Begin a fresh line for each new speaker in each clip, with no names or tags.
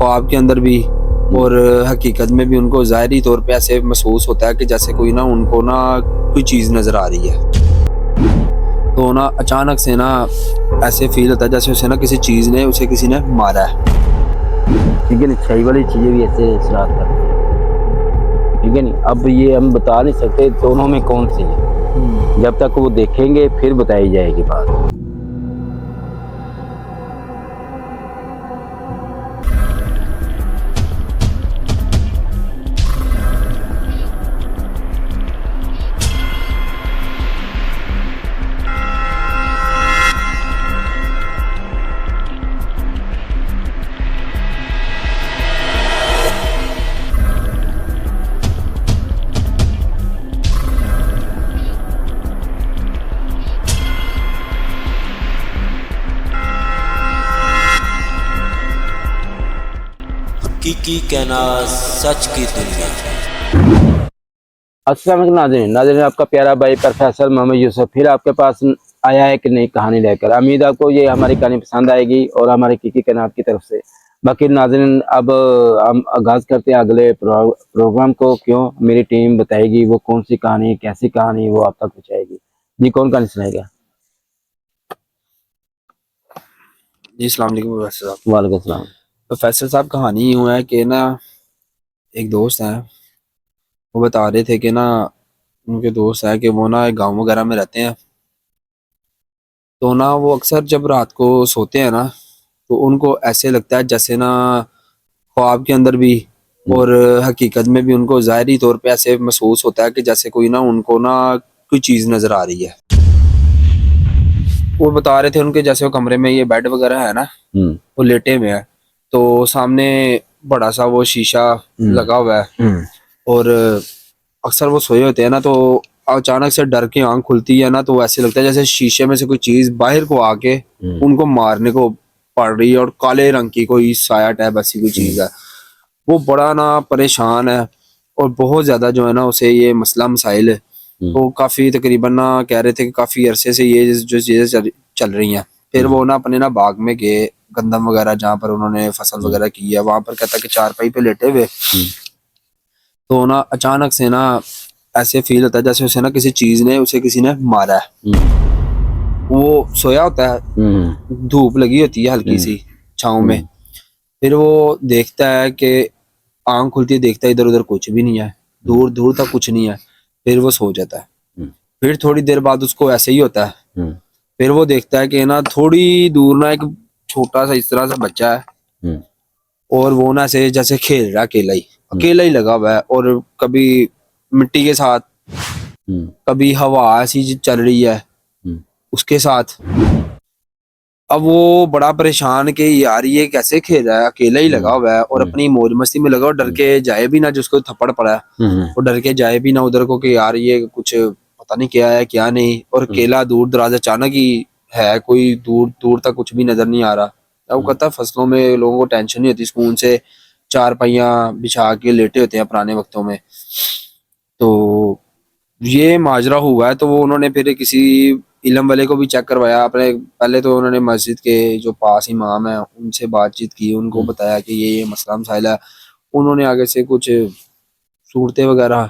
ख्वाब के अंदर भी और हकीकत में भी उनको ज़ाहिरी तौर पे ऐसे महसूस होता है कि जैसे कोई ना उनको ना कोई चीज़ नज़र आ रही है। तो ना अचानक से ना ऐसे फील होता है जैसे उसे ना किसी चीज़ ने उसे किसी ने मारा है।
ठीक है नहीं, सही वाली चीजें भी ऐसे शरारत करती है, ठीक है नहीं। अब ये हम बता नहीं सकते दोनों में कौन सी है, जब तक वो देखेंगे फिर बताई जाएगी बात।
की कहना सच की दुनिया।
अस्सलाम वालेकुम नाज़रीन, आपका प्यारा भाई प्रोफेसर मोहम्मद यूसुफ फिर आपके पास आया है कि नई कहानी लेकर। उम्मीद आपको ये हमारी कहानी पसंद आएगी और हमारे की कहनात की तरफ से। बाकी नाज़रीन, अब हम आगाज़ करते हैं अगले प्रोग्राम को। क्यों मेरी टीम बताएगी वो कौन सी कहानी, कैसी कहानी वो आप तक पहुँचाएगी। जी, कौन कहानी सुनाएगा?
जी अस्सलाम वालेकुम प्रोफेसर साहब।
वालेकुम सलाम।
प्रोफेसर साहब, कहानी यूँ है कि ना एक दोस्त हैं, वो बता रहे थे कि ना उनके दोस्त है कि वो ना एक गाँव वगैरह में रहते हैं। तो ना वो अक्सर जब रात को सोते हैं ना तो उनको ऐसे लगता है जैसे ना ख्वाब के अंदर भी और हकीकत में भी उनको ज़ाहिरी तौर पे ऐसे महसूस होता है कि जैसे कोई ना उनको ना कोई चीज़ नज़र आ रही है। वो बता रहे थे उनके जैसे वो कमरे में ये बेड वगैरह है ना, वो लेटे हुए हैं, तो सामने बड़ा सा वो शीशा लगा हुआ है और अक्सर वो सोए होते हैं ना तो अचानक से डर के आंख खुलती है ना तो ऐसे लगता है जैसे शीशे में से कोई चीज़ बाहर को आके उनको मारने को पड़ रही है और काले रंग की कोई साया टाइप ऐसी कोई चीज़ है। वो बड़ा ना परेशान है और बहुत ज़्यादा जो है ना उसे ये मसला मसाइल है। वो काफ़ी तकरीबन ना कह रहे थे कि काफ़ी अरसे से ये जो चीज़ें चल रही हैं। फिर वो ना अपने ना बाग में गए, गंदम वगैरह जहाँ पर उन्होंने फसल वगैरह की है वहाँ पर कहता कि चारपाई पे लेटे हुए तो ना अचानक से ना ऐसे फील होता है जैसे उसे ना किसी चीज़ ने उसे किसी ने मारा है। वो सोया होता है, धूप लगी होती है हल्की सी छाँव में। फिर वो देखता है कि आंख खुलती है, देखता है इधर उधर कुछ भी नहीं है, दूर दूर तक कुछ नहीं है। फिर वो सो जाता है। फिर थोड़ी देर बाद उसको ऐसे ही होता है। फिर वो देखता है कि ना थोड़ी दूर ना एक छोटा सा इस तरह से बच्चा है और वो ना ऐसे जैसे खेल रहा है, अकेला ही लगा हुआ है और कभी मिट्टी के साथ, कभी हवा ऐसी चल रही है उसके साथ। अब वो बड़ा परेशान कि यार ये कैसे खेल रहा है, अकेला ही लगा हुआ है और अपनी मौज मस्ती में लगा और डर के जाए भी ना, जिसको थप्पड़ पड़ा है वो डर के जाए भी ना उधर को कि यार ये कुछ पता नहीं क्या है क्या नहीं। और अकेला दूर दराज अचानक ही है, कोई दूर दूर तक कुछ भी नजर नहीं आ रहा। वो कहता फसलों में लोगों को टेंशन नहीं होती, सुकून से चार पहिया बिछा के लेटे होते हैं पुराने वक्तों में। तो ये माजरा हुआ है तो वो उन्होंने फिर किसी इलम वाले को भी चेक करवाया अपने। पहले तो उन्होंने मस्जिद के जो पास इमाम है उनसे बातचीत की, उनको बताया कि ये मसला मसाइल है। उन्होंने आगे से कुछ सूरतें वगैरह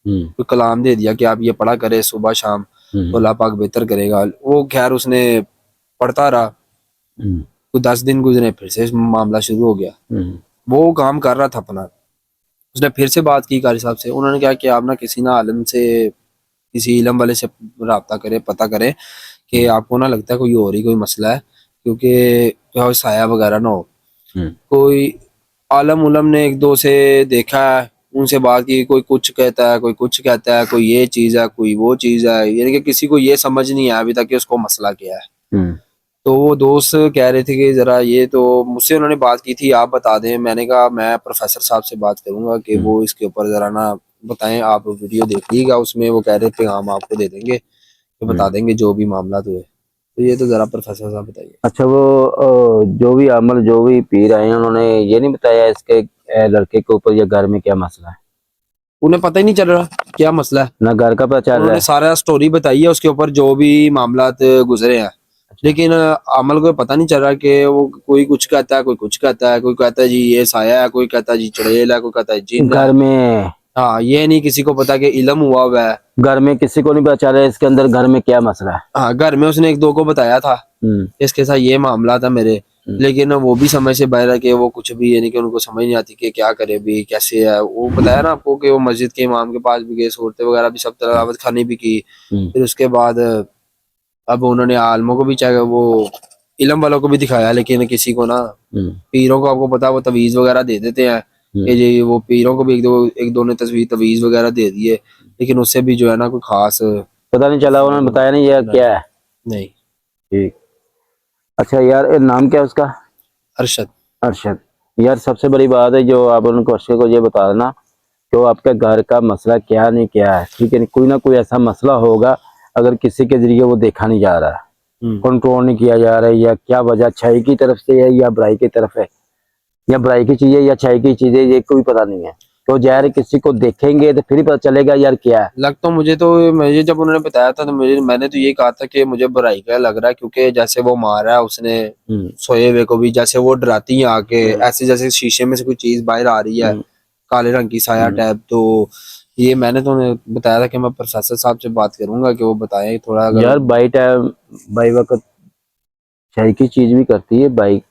कोई कलाम दे दिया कि आप ये पढ़ा करें सुबह शाम तो अल्लाह पाक बेहतर करेगा। वो खैर उसने पढ़ता रहा, कुछ 10 दिन गुजरे फिर से मामला शुरू हो गया। वो काम कर रहा था अपना, उसने फिर से बात की कारी साहब से। उन्होंने कहा कि आप ना किसी ना आलिम से, किसी इलम वाले से रब्ता करें, पता करें कि आपको ना लगता है कोई और ही कोई मसला है, क्योंकि क्या साया वगैरह ना हो। कोई आलम उलम ने एक दो से देखा है, उनसे बात की, कोई कुछ कहता है कोई कुछ कहता है, कोई ये चीज़ है कोई वो चीज़ है, यानी कि किसी को ये समझ नहीं आया अभी तक कि उसको मसला क्या है। तो वो दोस्त कह रहे थे कि ज़रा ये, तो मुझसे उन्होंने बात की थी आप बता दें। मैंने कहा मैं प्रोफेसर साहब से बात करूंगा कि वो इसके ऊपर ज़रा ना बताएं, आप वीडियो देखिएगा। उसमें वो कह रहे थे हम आपको दे देंगे तो बता देंगे जो भी मामला हुए। तो ये तो ज़रा प्रोफेसर साहब बताइए।
अच्छा, वो जो भी अमल जो भी पीर आए हैं उन्होंने ये नहीं बताया इसके लड़के के ऊपर या घर में क्या मसला है?
उन्हें पता ही नहीं चल रहा क्या मसला है,
ना घर का पता चल रहा
उन्होंने
है।
सारा स्टोरी बताई है उसके ऊपर जो भी मामला गुजरे हैं। लेकिन अमल को पता नहीं चल रहा कि वो कोई कुछ कहता है, कोई कुछ कहता है, कोई कहता है जी ये साया है, कोई कहता है जी चुड़ैल है, कोई कहता है जिन है।
घर में,
हाँ, ये नहीं किसी को पता कि इल्म हुआ है।
घर में किसी को नहीं पता चल रहा है इसके अंदर घर में क्या मसला है।
हाँ, घर में उसने एक दो को बताया था इसके साथ ये मामला था मेरे, लेकिन वो भी समझ से बाहर है कि वो कुछ भी यानी कि उनको समझ नहीं आती कि क्या करे भी, कैसे है। वो बताया ना आपको कि वो मस्जिद के इमाम के पास भी गए, सूरतें वगैरह भी सब तलावत खानी भी की। फिर उसके बाद अब उन्होंने आलमों को भी चाहे वो इलम वालों को भी दिखाया, लेकिन किसी को ना, पीरों को आपको पता वो तवीज वगैरह दे देते हैं कि जी, वो पीरों को भी एक दो ने तवीज वगैरह दे दिए, लेकिन उससे भी जो है ना कोई खास
पता नहीं चला, उन्होंने बताया नहीं यह क्या है।
नहीं।
ठीक। अच्छा यार, नाम क्या है उसका?
अरशद।
अरशद। यार सबसे बड़ी बात है जो आप उनको अरशद को ये बता देना कि वो आपके घर का मसला क्या नहीं क्या है, ठीक है। कोई ना कोई ऐसा मसला होगा अगर किसी के जरिए वो देखा नहीं जा रहा है, कंट्रोल नहीं किया जा रहा है, या क्या वजह अच्छाई की तरफ से है या बुराई की तरफ है, या बुराई की चीजें या अच्छाई की चीजें, ये कोई पता नहीं है। तो यार किसी को देखेंगे तो फिर ही पता चलेगा यार क्या है।
मुझे जब उन्होंने बताया था तो मैंने तो ये कहा था कि मुझे बुराई का लग रहा है, क्योंकि जैसे वो मारा है उसने सोए हुए को भी, जैसे वो डराती है आके, ऐसे जैसे शीशे में से कोई चीज बाहर आ रही है, काले रंग की साया टाइप। तो ये मैंने तो उन्हें बताया था कि मैं प्रोफेसर साहब से बात करूंगा कि वो बताएं थोड़ा। अगर
यार बाई टाइम बाई वक्त अच्छाई की चीज भी करती है, बाई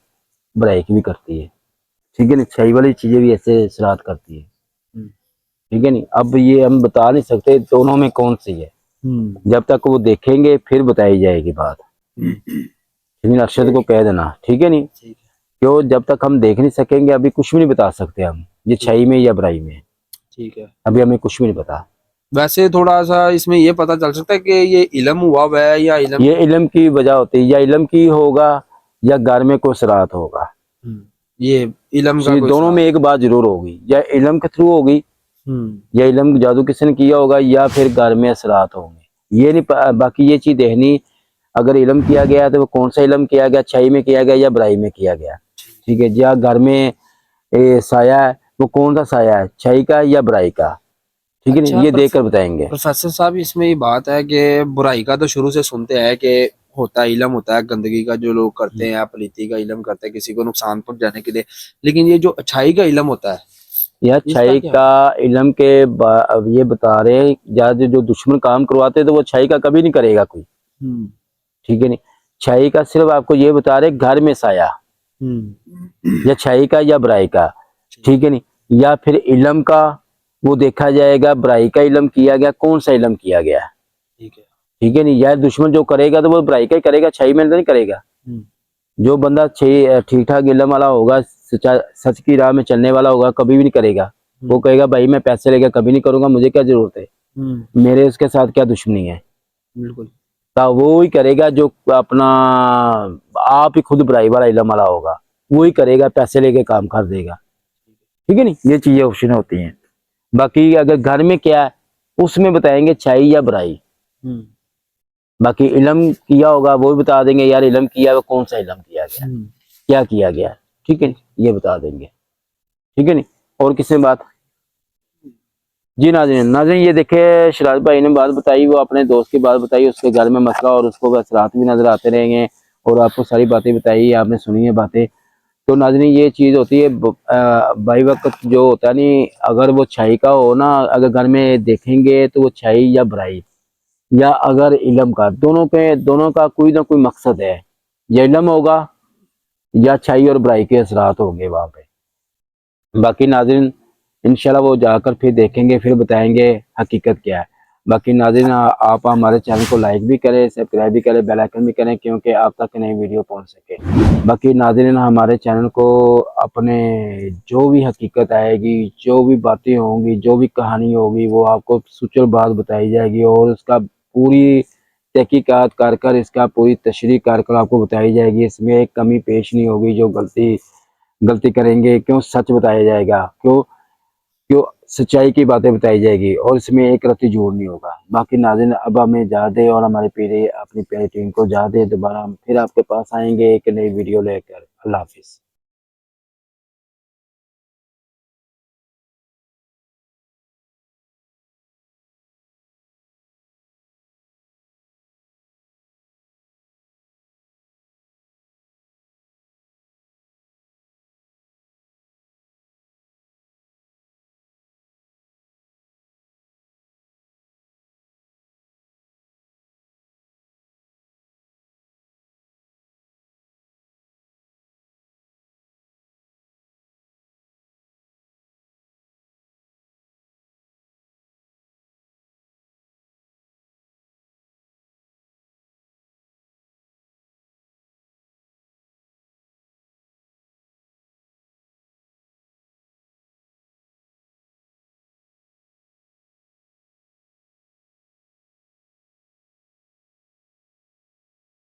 बुराई की भी करती है, ठीक है ना। अच्छाई वाली चीजें भी ऐसे शरारत करती है, ठीक है नहीं। अब ये हम बता नहीं सकते दोनों में कौन सी है, जब तक वो देखेंगे फिर बताई जाएगी बात। लेकिन अरशद को कह देना, ठीक है नहीं, क्यों जब तक हम देख नहीं सकेंगे अभी कुछ भी नहीं बता सकते हम, ये अच्छाई में या बुराई में,
ठीक है।
अभी हमें कुछ भी नहीं पता।
वैसे थोड़ा सा इसमें ये पता चल सकता है कि ये इल्म हुआ है या इल्म,
ये इल्म की वजह होती है, या इल्म की होगा या घर में कोई शरारत होगा।
ये इल्म का कोई
दोनों में एक बात जरूर होगी, या इल्म के थ्रू होगी या इल्म जादू किसी ने किया होगा, या फिर घर में असरात होंगे। ये नहीं बाकी ये चीज देखनी, अगर इल्म किया गया तो वो कौन सा इल्म किया गया, अच्छाई में किया गया या बुराई में किया गया, ठीक है। या घर में साया है, वो कौन सा साया है, अच्छाई का या बुराई का, ठीक है।
अच्छा,
ये देख कर बताएंगे।
प्रोफेसर साहब इसमें ये बात है कि बुराई का तो शुरू से सुनते हैं कि होता है, इल्म होता है गंदगी का जो लोग करते हैं, पलीती का इल्म करते हैं किसी को नुकसान पहुंचाने के लिए, लेकिन ये जो अच्छाई का इल्म होता है,
यह अच्छाई का इल्म के अब ये बता रहे हैं, या जो दुश्मन काम करवाते हैं तो वो अच्छाई का कभी नहीं करेगा कोई, ठीक है नहीं। अच्छाई का सिर्फ आपको ये बता रहे घर में साया, या अच्छाई का या बुराई का, ठीक है नहीं। या फिर इल्म का वो देखा जाएगा, बुराई का इल्म किया गया, कौन सा इल्म किया गया, ठीक है नहीं। यार दुश्मन जो करेगा तो वो बुराई का ही करेगा, अच्छाई में नहीं करेगा। जो बंदा ठीक ठाक इल्म वाला होगा, सच की राह में चलने वाला होगा, कभी भी नहीं करेगा। वो कहेगा भाई मैं पैसे लेकर कभी नहीं करूंगा, मुझे क्या जरूरत है, मेरे उसके साथ क्या दुश्मनी है।
बिल्कुल।
तो वो ही करेगा जो अपना आप ही खुद बुराई वाला इल्म वाला होगा, वो ही करेगा, पैसे लेके काम कर देगा, ठीक है नहीं। ये चीजें ऑप्शन होती हैं। बाकी अगर घर में क्या है उसमें बताएंगे अच्छाई या बुराई। बाकी इल्म किया होगा वो भी बता देंगे, यार इल्म किया वो कौन सा इल्म किया गया, क्या किया गया, ठीक है, ये बता देंगे, ठीक है नहीं। और किसने बात? जी नाज़रीन ये देखे शरारत भाई ने बात बताई, वो अपने दोस्त की बात बताई, उसके घर में मसला और उसको बस रात भी नजर आते रहेंगे, और आपको सारी बातें बताई, आपने सुनी है बातें। तो नाज़रीन ये चीज होती है भाई वक्त जो होता है नहीं, अगर वो अच्छाई का हो ना, अगर घर में देखेंगे तो वो अच्छाई या बुराई, या अगर इल्म का, दोनों का कोई ना कोई मकसद है, या इल्म होगा या अच्छाई और बुराई के असरात होंगे वहां पे। बाकी नाज़रीन इंशाल्लाह वो जाकर फिर देखेंगे, फिर बताएंगे हकीकत क्या है। बाकी नाज़रीन आप हमारे चैनल को लाइक भी करें, सब्सक्राइब भी करें, बेल आइकन भी करें, क्योंकि आप तक नई वीडियो पहुंच सके। बाकी नाज़रीन हमारे चैनल को अपने जो भी हकीकत आएगी, जो भी बातें होंगी, जो भी कहानी होगी, वो आपको सुचल बात बताई जाएगी, और उसका पूरी तहकीकात कर इसका पूरी तशरीह कर आपको बताई जाएगी। इसमें एक कमी पेश नहीं होगी, जो गलती करेंगे क्यों सच बताया जाएगा, क्यों सच्चाई की बातें बताई जाएगी, और इसमें एक रत्ती जोड़ नहीं होगा। बाकी नाज़रीन अब हमें इजाज़त दे, और हमारे अपनी प्यारी टीम को इजाज़त दे। दोबारा हम फिर आपके पास आएंगे एक नई वीडियो लेकर। अल्लाह हाफिज़।